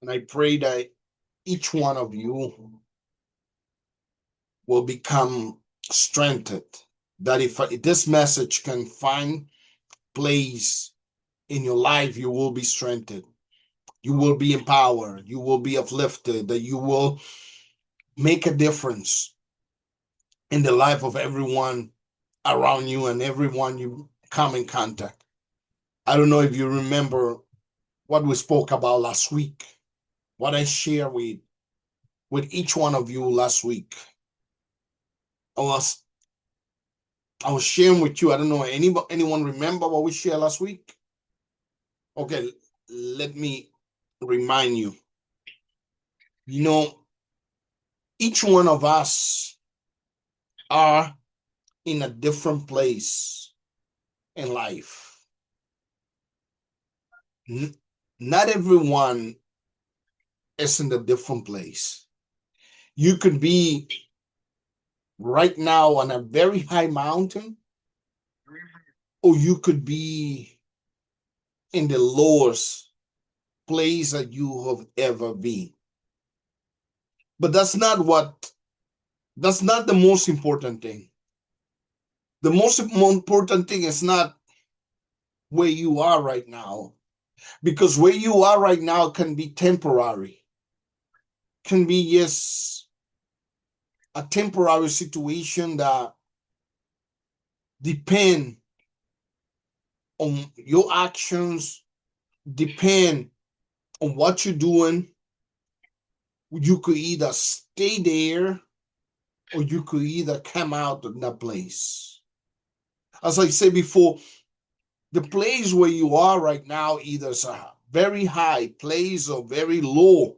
And I pray that each one of you will become strengthened. That if this message can find place in your life, you will be strengthened. You will be empowered. You will be uplifted. That you will make a difference in the life of everyone around you and everyone you come in contact. I don't know if you remember what we spoke about last week, what I shared with each one of you last week. I was I was sharing with you. I don't know anyone remember what we shared last week? Okay, let me remind you. You know, each one of us are in a different place in life. Not everyone is in a different place. You could be right now on a very high mountain, or you could be in the lowest place that you have ever been. But that's not the most important thing. The most important thing is not where you are right now, because where you are right now can be temporary, can be just a temporary situation that depend on your actions, depend on what you're doing. You could either stay there or you could either come out of that place. As I said before, the place where you are right now, either is a very high place or very low,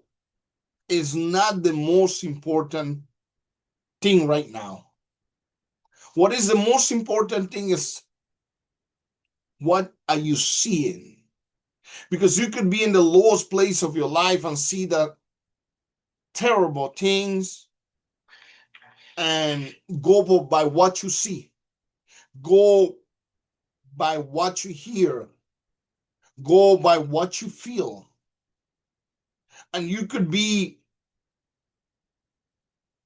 is not the most important thing right now. What is the most important thing is what are you seeing? Because you could be in the lowest place of your life and see the terrible things and go by what you see, go by what you hear, go by what you feel. And you could be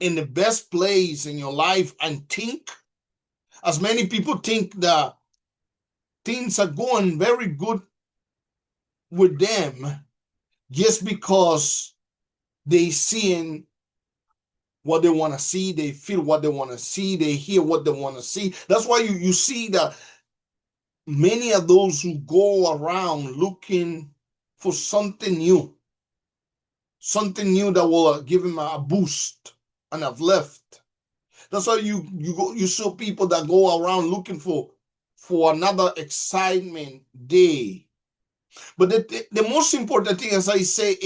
in the best place in your life and think, as many people think that things are going very good with them just because they seeing what they want to see, they feel what they want to see, they hear what they want to see. That's why you see that many of those who go around looking for something new that will give them a boost and a lift. That's why you saw people that go around looking for another excitement day. But the most important thing, as I say,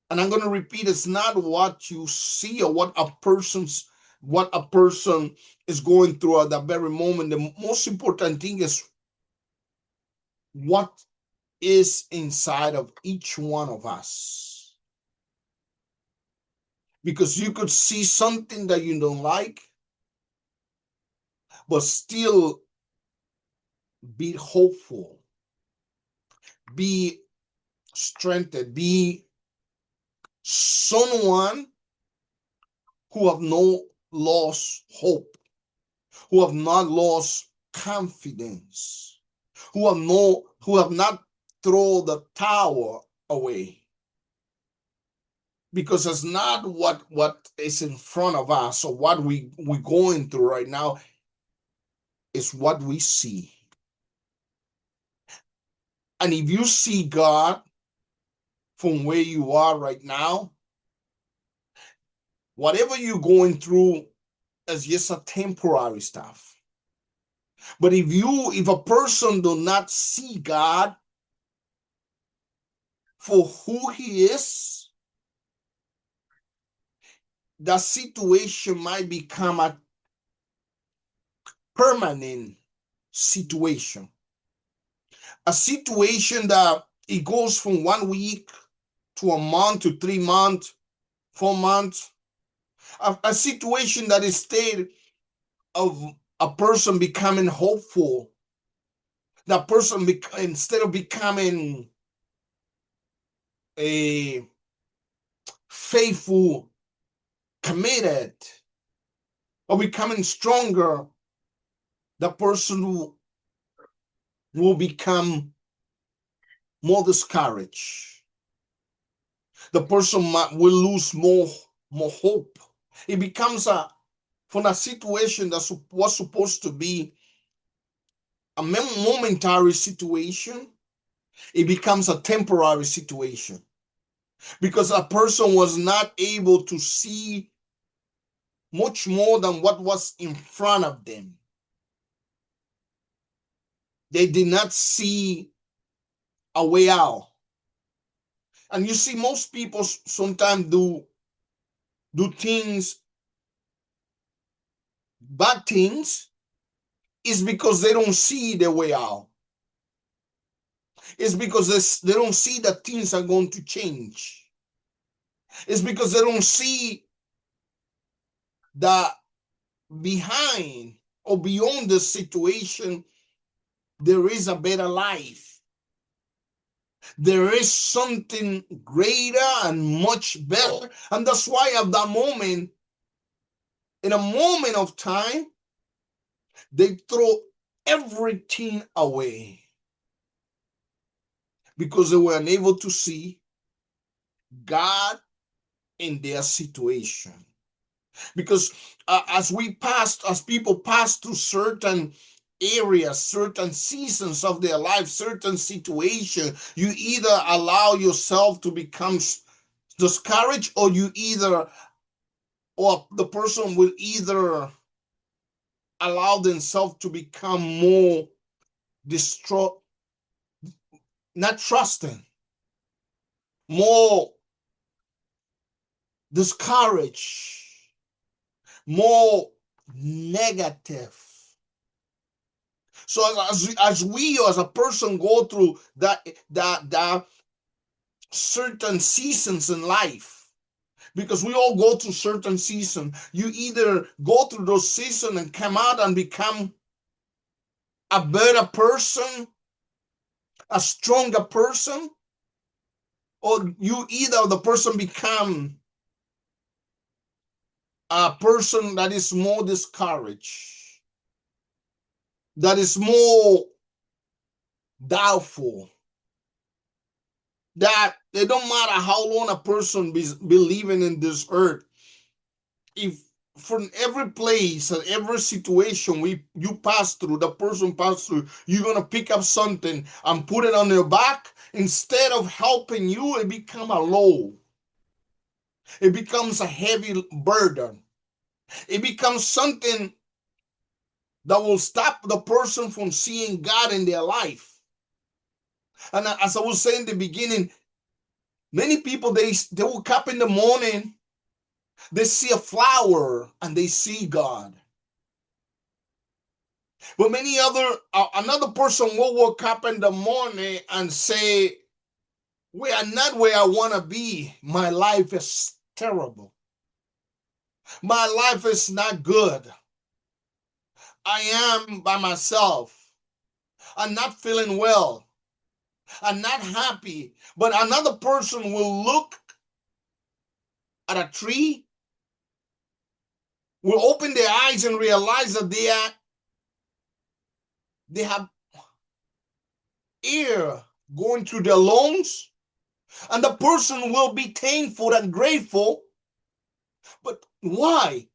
and I'm going to repeat, it's not what you see or what a person is going through at that very moment. The most important thing is what is inside of each one of us. Because you could see something that you don't like, but still be hopeful, be strengthened, be someone who have no lost hope, who have not lost confidence, who have not thrown the towel away. Because it's not what is in front of us or what we're going through right now, is what we see. And if you see God from where you are right now, whatever you're going through is just a temporary stuff. But if a person do not see God for who he is, that situation might become a permanent situation. A situation that it goes from 1 week to a month to 3 months, 4 months. A situation that is state of a person becoming hopeful. That person, instead of becoming a faithful, committed, or becoming stronger, the person will become more discouraged. The person will lose more hope. It becomes from a situation that was supposed to be a momentary situation, it becomes a temporary situation because a person was not able to see much more than what was in front of them. They did not see a way out. And you see, most people sometimes do things, bad things, is because they don't see the way out. It's because they don't see that things are going to change. It's because they don't see that behind or beyond the situation, there is a better life. There is something greater and much better. And that's why at that moment, in a moment of time, they throw everything away because they were unable to see God in their situation. Because as people pass through certain areas, certain seasons of their life, certain situation, you either allow yourself to become discouraged, or the person will either allow themselves to become more distraught, not trusting, more discouraged, more negative. So as we as a person go through that certain seasons in life, because we all go through certain seasons, you either go through those seasons and come out and become a better person, a stronger person, or you either the person become a person that is more discouraged, that is more doubtful, that it don't matter how long a person be living in this earth, if from every place and every situation you pass through, the person pass through, you're gonna pick up something and put it on your back. Instead of helping you, it become a load. It becomes a heavy burden. It becomes something that will stop the person from seeing God in their life. And as I was saying in the beginning, many people, they wake up in the morning, they see a flower and they see God. But another person will wake up in the morning and say, we are not where I want to be. My life is terrible. My life is not good. I am by myself. I'm not feeling well. I'm not happy. But another person will look at a tree, will open their eyes and realize that they have air going through their lungs, and the person will be thankful and grateful. But why?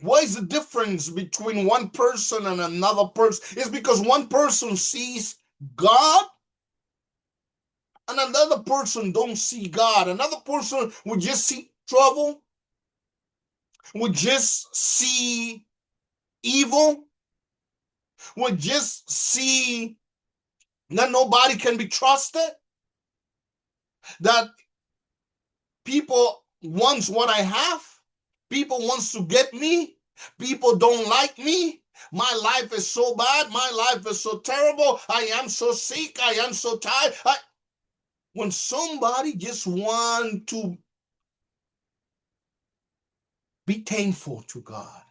What is the difference between one person and another person? It's because one person sees God and another person don't see God. Another person would just see trouble, would just see evil, would just see that nobody can be trusted, that people wants what I have, people wants to get me, people don't like me, my life is so bad, my life is so terrible, I am so sick, I am so tired. When somebody just want to be thankful to God.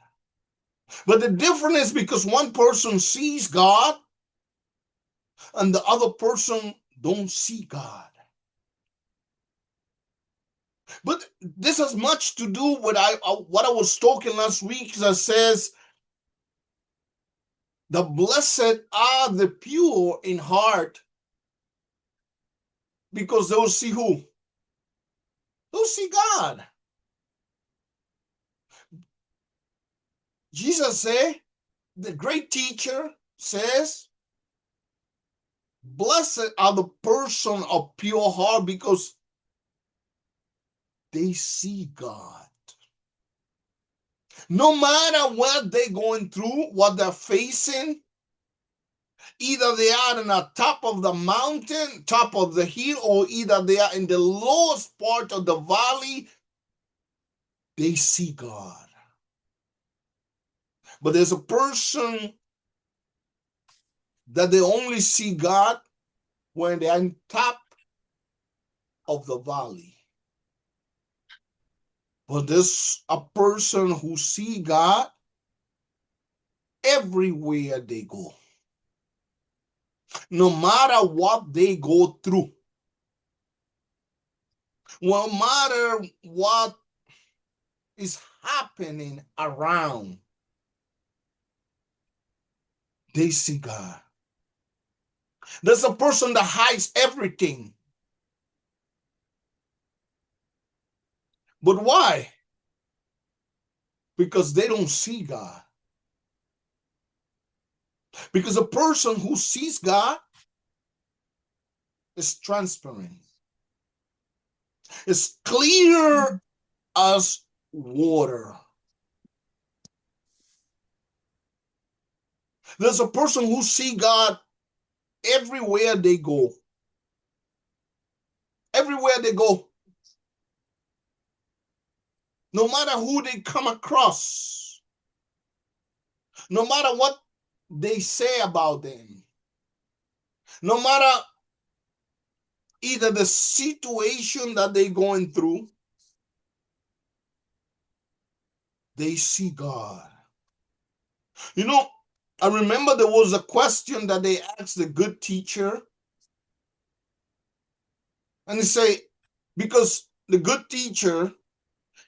But the difference is because one person sees God and the other person don't see God. But this has much to do with what I was talking last week that says, the blessed are the pure in heart, because they'll see who? They'll see God. Jesus said, the great teacher says, blessed are the person of pure heart, because they see God. No matter what they're going through, what they're facing, either they are in the top of the mountain, top of the hill, or either they are in the lowest part of the valley, they see God. But there's a person that they only see God when they're on top of the valley. But there's a person who see God everywhere they go. No matter what they go through, no matter what is happening around, they see God. There's a person that hides everything. But why? Because they don't see God. Because a person who sees God is transparent. It's clear as water. There's a person who see God everywhere they go. Everywhere they go. No matter who they come across. No matter what they say about them. No matter either the situation that they're going through, they see God. You know, I remember there was a question that they asked the good teacher. And they say, because the good teacher,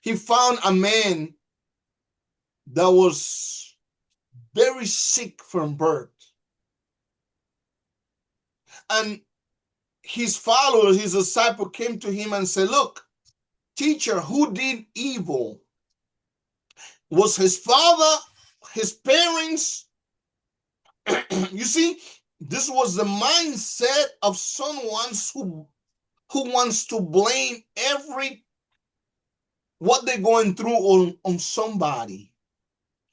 he found a man that was very sick from birth. And his followers, his disciple came to him and said, look, teacher, who did evil? Was his father, his parents? You see, this was the mindset of someone who wants to blame what they're going through on somebody,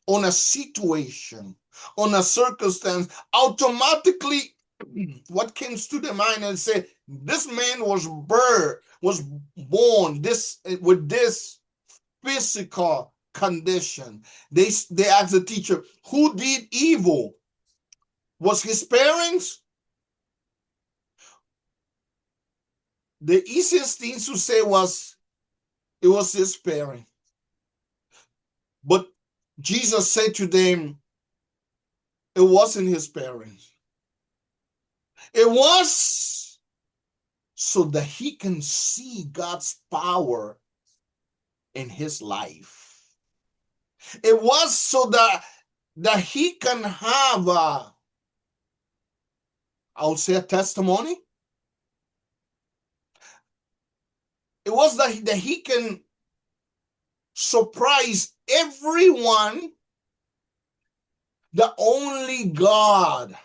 on a situation, on a circumstance. Automatically, what comes to the mind and say, this man was born with this physical condition. They asked the teacher, who did evil? Was his parents? The easiest thing to say was, it was his parents. But Jesus said to them, it wasn't his parents. It was so that he can see God's power in his life. It was so that he can have I would say a testimony. It was that he can surprise everyone that only God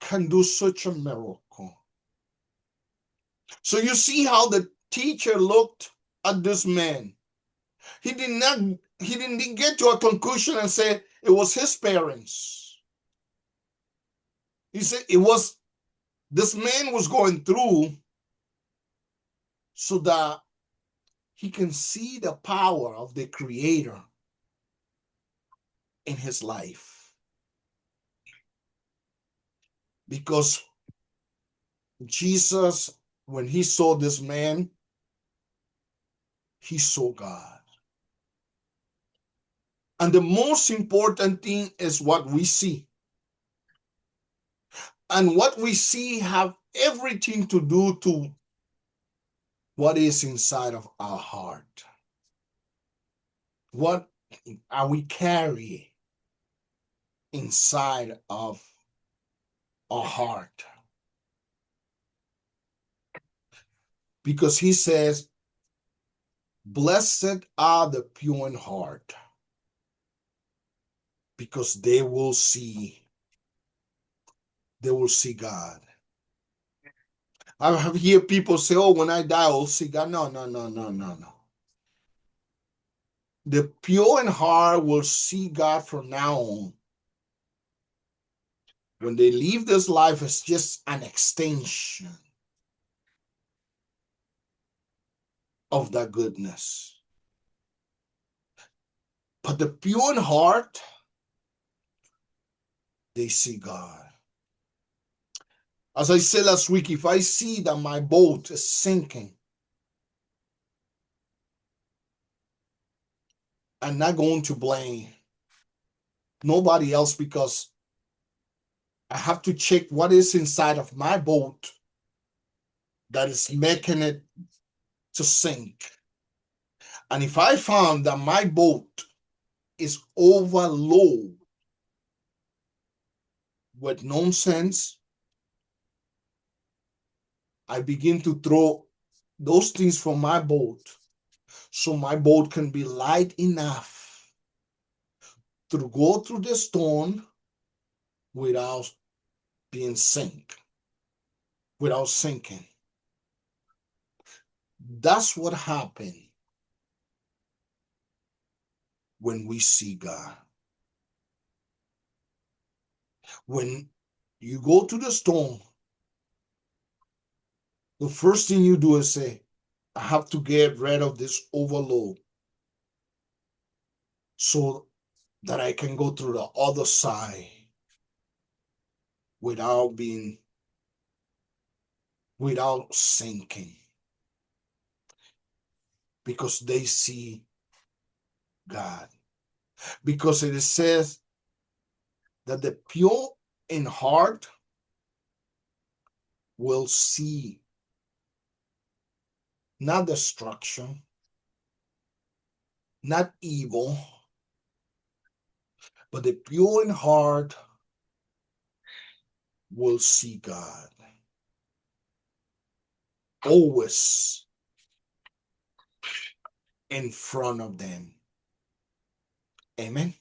can do such a miracle. So you see how the teacher looked at this man. He didn't get to a conclusion and say it was his parents. He said it was, this man was going through so that he can see the power of the Creator in his life. Because Jesus, when he saw this man, he saw God. And the most important thing is what we see. And what we see have everything to do What is inside of our heart? What are we carrying inside of our heart? Because he says, blessed are the pure in heart, because they will see God. I have hear people say, oh, when I die, I'll see God. No, no, no, no, no, no. The pure in heart will see God from now on. When they leave this life, it's just an extension of that goodness. But the pure in heart, they see God. As I said last week, if I see that my boat is sinking, I'm not going to blame nobody else, because I have to check what is inside of my boat that is making it to sink. And if I found that my boat is overloaded with nonsense, I begin to throw those things from my boat so my boat can be light enough to go through the storm without being without sinking. That's what happened when we see God. When you go to the storm, the first thing you do is say, I have to get rid of this overload so that I can go through the other side without sinking. Because they see God. Because it says that the pure in heart will see not destruction, not evil, but the pure in heart will see God. Always in front of them. Amen.